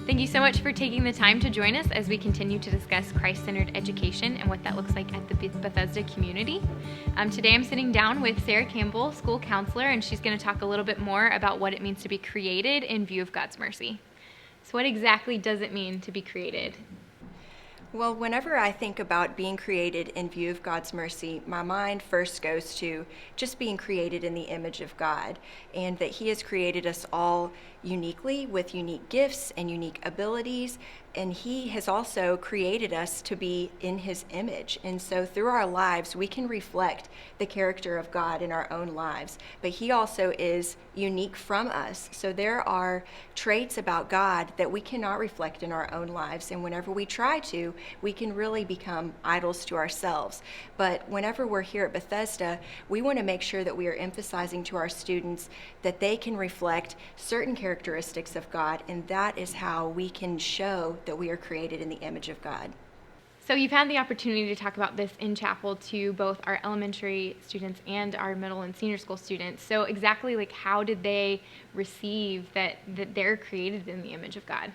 Thank you so much for taking the time to join us as we continue to discuss Christ-centered education and what that looks like at the Bethesda community. Today I'm sitting down with Sarah Campbell, school counselor, and she's going to talk a little bit more about what it means to be created in view of God's mercy. So what exactly does it mean to be created? Well, whenever I think about being created in view of God's mercy, my mind first goes to just being created in the image of God, and that He has created us all uniquely with unique gifts and unique abilities, and He has also created us to be in His image. And so through our lives, we can reflect the character of God in our own lives, but He also is unique from us. So there are traits about God that we cannot reflect in our own lives, and whenever we try to, we can really become idols to ourselves. But whenever we're here at Bethesda, we want to make sure that we are emphasizing to our students that they can reflect certain characteristics of God, and that is how we can show that we are created in the image of God. So you've had the opportunity to talk about this in chapel to both our elementary students and our middle and senior school students. So exactly how did they receive that they're created in the image of God?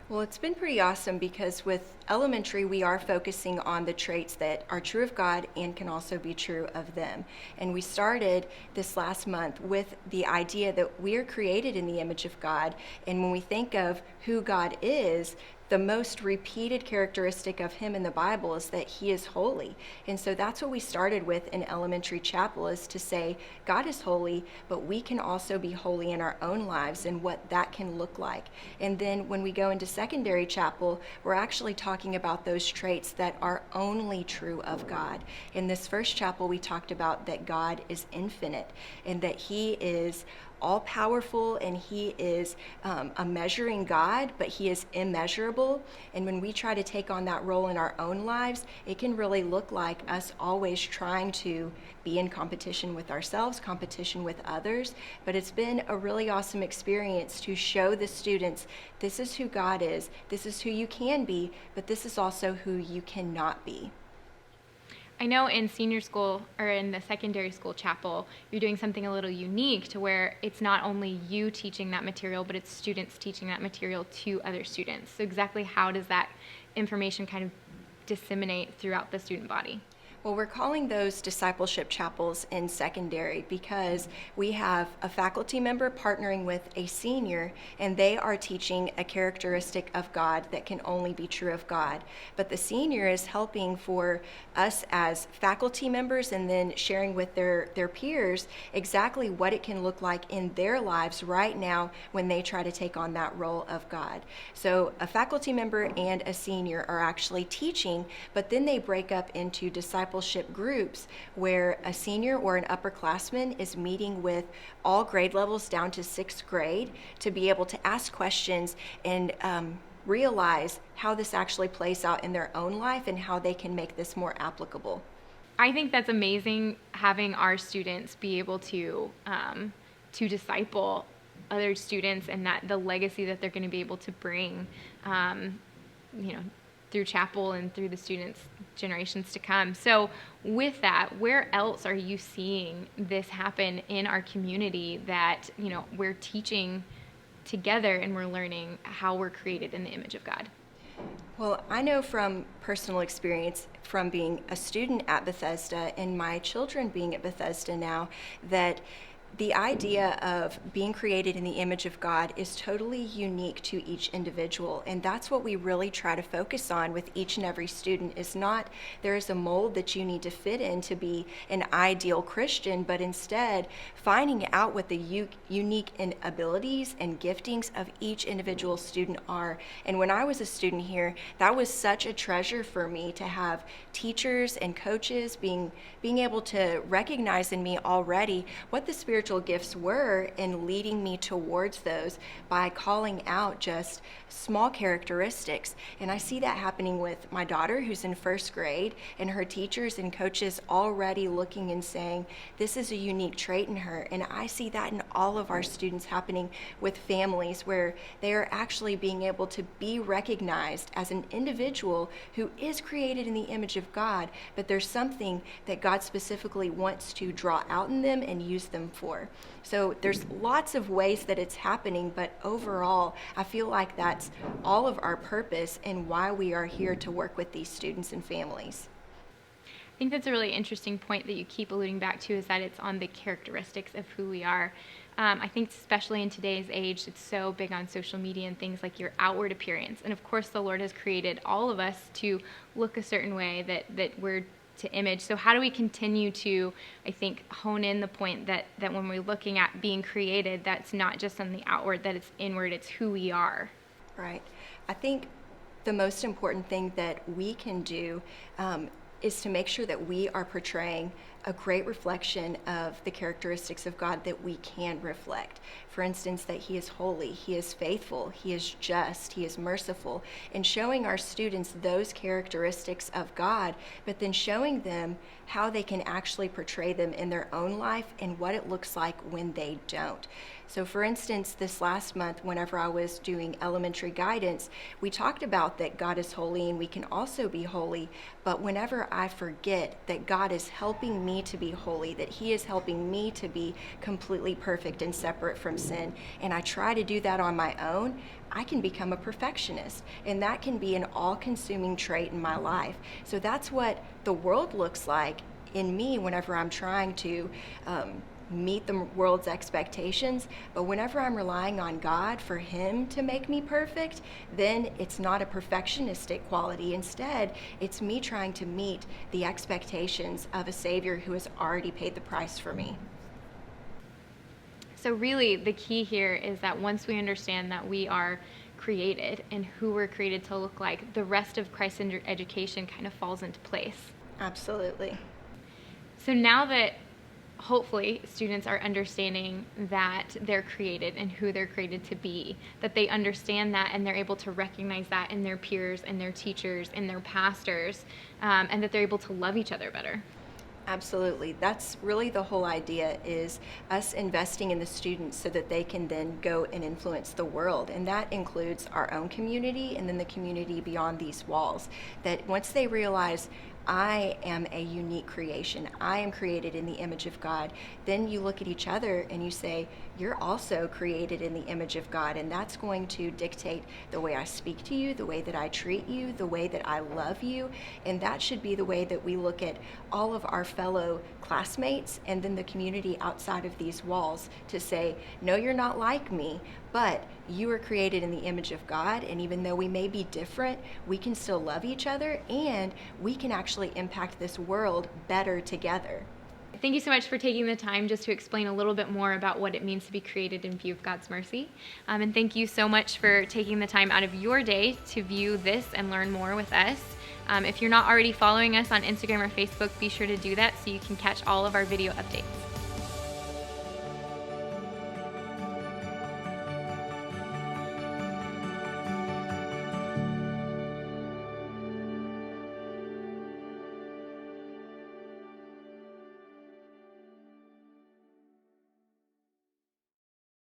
Well, it's been pretty awesome because with elementary, we are focusing on the traits that are true of God and can also be true of them. And we started this last month with the idea that we are created in the image of God. And when we think of who God is, the most repeated characteristic of Him in the Bible is that He is holy. And so that's what we started with in elementary chapel, is to say God is holy, but we can also be holy in our own lives and what that can look like. And then when we go into secondary chapel, we're actually talking about those traits that are only true of God. In this first chapel, we talked about that God is infinite and that He is all-powerful, and He is a measuring God, but He is immeasurable. And when we try to take on that role in our own lives, it can really look like us always trying to be in competition with ourselves, competition with others. But it's been a really awesome experience to show the students this is who God is, this is who you can be, but this is also who you cannot be. I know in senior school or in the secondary school chapel, you're doing something a little unique to where it's not only you teaching that material, but it's students teaching that material to other students. So exactly how does that information kind of disseminate throughout the student body? Well, we're calling those discipleship chapels in secondary because we have a faculty member partnering with a senior, and they are teaching a characteristic of God that can only be true of God. But the senior is helping for us as faculty members and then sharing with their peers exactly what it can look like in their lives right now when they try to take on that role of God. So a faculty member and a senior are actually teaching, but then they break up into discipleship groups where a senior or an upperclassman is meeting with all grade levels down to 6th grade to be able to ask questions and realize how this actually plays out in their own life and how they can make this more applicable. I think that's amazing, having our students be able to disciple other students, and that the legacy that they're going to be able to bring through chapel and through the students' generations to come. So with that, where else are you seeing this happen in our community that, we're teaching together and we're learning how we're created in the image of God? Well, I know from personal experience from being a student at Bethesda and my children being at Bethesda now, that the idea of being created in the image of God is totally unique to each individual, and that's what we really try to focus on with each and every student. Is not there is a mold that you need to fit in to be an ideal Christian, but instead finding out what the unique abilities and giftings of each individual student are. And when I was a student here, that was such a treasure for me to have teachers and coaches being able to recognize in me already what the spiritual gifts were and leading me towards those by calling out just small characteristics. And I see that happening with my daughter, who's in 1st grade, and her teachers and coaches already looking and saying, this is a unique trait in her. And I see that in all of our students happening with families, where they are actually being able to be recognized as an individual who is created in the image of God, but there's something that God specifically wants to draw out in them and use them for. mentor. So there's lots of ways that it's happening, but overall, I feel like that's all of our purpose and why we are here to work with these students and families. I think that's a really interesting point that you keep alluding back to, is that it's on the characteristics of who we are. I think especially in today's age, it's so big on social media and things like your outward appearance. And of course, the Lord has created all of us to look a certain way that we're to image. So how do we continue to, I think, hone in the point that when we're looking at being created, that's not just on the outward, that it's inward, it's who we are. Right. I think the most important thing that we can do is to make sure that we are portraying a great reflection of the characteristics of God that we can reflect. For instance, that He is holy, He is faithful, He is just, He is merciful, and showing our students those characteristics of God, but then showing them how they can actually portray them in their own life and what it looks like when they don't. So for instance, this last month, whenever I was doing elementary guidance, we talked about that God is holy and we can also be holy, but whenever I forget that God is helping me to be holy, that He is helping me to be completely perfect and separate from sin, and I try to do that on my own, I can become a perfectionist, and that can be an all-consuming trait in my life. So that's what the world looks like in me whenever I'm trying to meet the world's expectations. But whenever I'm relying on God for Him to make me perfect, then it's not a perfectionistic quality. Instead, it's me trying to meet the expectations of a Savior who has already paid the price for me. So really, the key here is that once we understand that we are created and who we're created to look like, the rest of Christ-centered education kind of falls into place. Absolutely. So now that hopefully students are understanding that they're created and who they're created to be, that they understand that and they're able to recognize that in their peers and their teachers and their pastors, and that they're able to love each other better. Absolutely. That's really the whole idea, is us investing in the students so that they can then go and influence the world. And that includes our own community and then the community beyond these walls. That once they realize, I am a unique creation, I am created in the image of God, then you look at each other and you say, you're also created in the image of God, and that's going to dictate the way I speak to you, the way that I treat you, the way that I love you, and that should be the way that we look at all of our fellow classmates and then the community outside of these walls, to say, no, you're not like me, but you are created in the image of God, and even though we may be different, we can still love each other, and we can actually impact this world better together. Thank you so much for taking the time just to explain a little bit more about what it means to be created in view of God's mercy. And thank you so much for taking the time out of your day to view this and learn more with us. If you're not already following us on Instagram or Facebook, be sure to do that so you can catch all of our video updates.